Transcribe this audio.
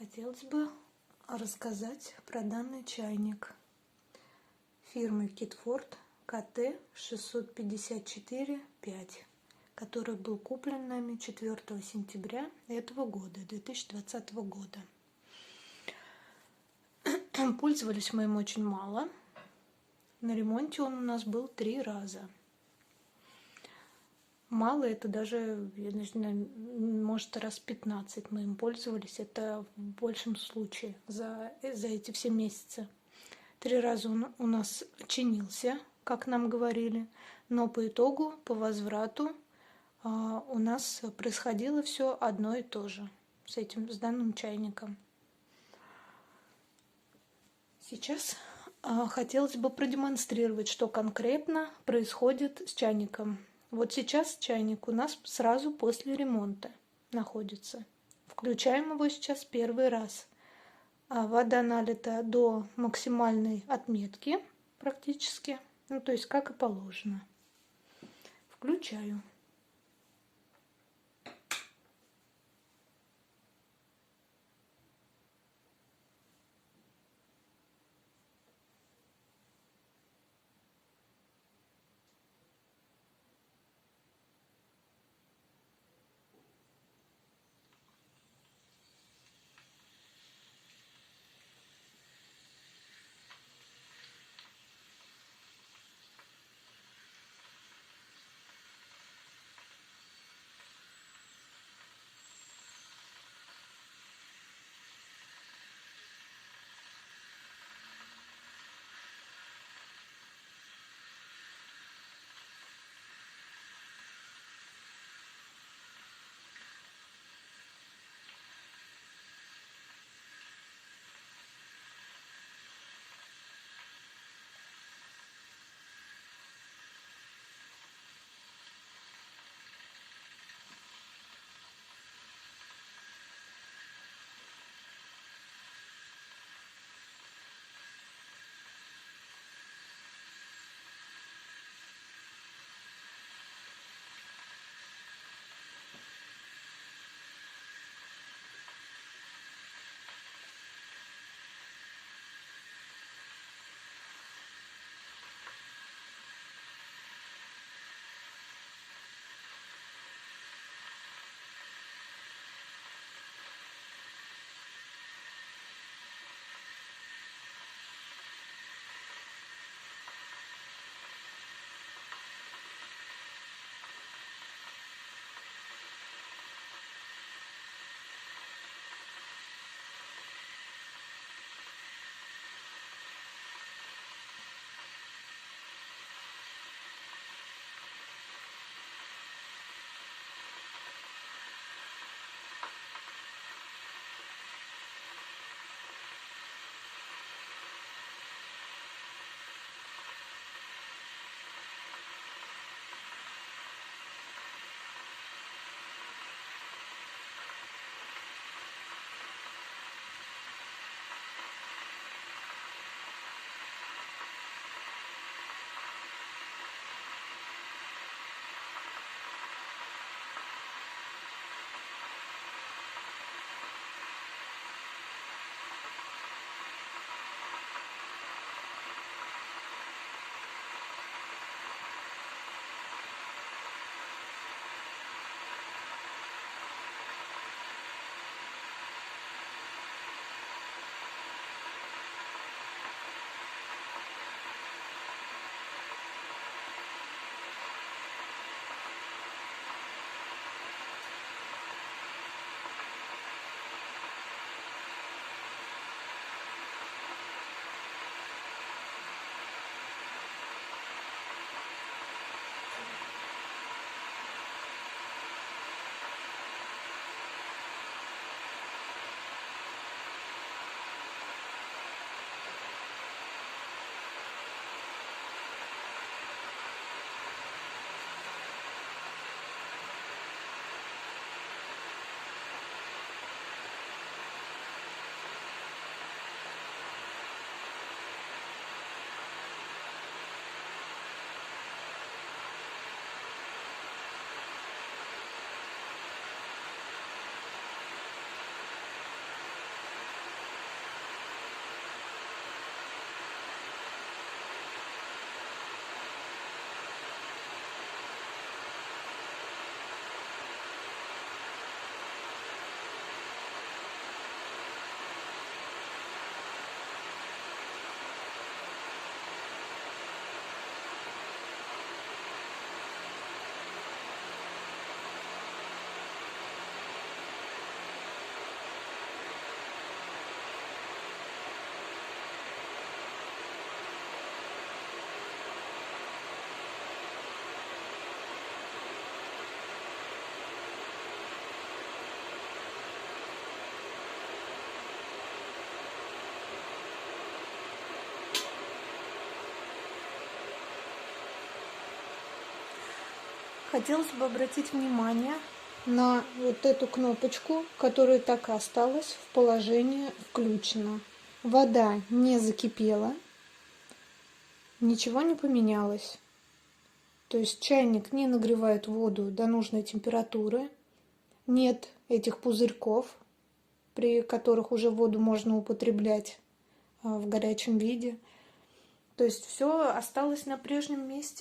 Хотелось бы рассказать про данный чайник фирмы Китфорт КТ 654-5, который был куплен нами 4 сентября этого года, 2020 года. Пользовались мы им очень мало. На ремонте он у нас был 3 раза. Мало, это даже, я не знаю, может, раз 15 мы им пользовались. Это в большем случае за эти все месяцы. 3 раза он у нас чинился, как нам говорили, но по итогу, по возврату у нас происходило все одно и то же с данным чайником. Сейчас хотелось бы продемонстрировать, что конкретно происходит с чайником. Вот сейчас чайник у нас сразу после ремонта находится. Включаем его сейчас первый раз. Вода налита до максимальной отметки практически, то есть как и положено. Включаю. Хотелось бы обратить внимание на вот эту кнопочку, которая так и осталась в положении включено. Вода не закипела, ничего не поменялось. То есть чайник не нагревает воду до нужной температуры, нет этих пузырьков, при которых уже воду можно употреблять в горячем виде. То есть все осталось на прежнем месте.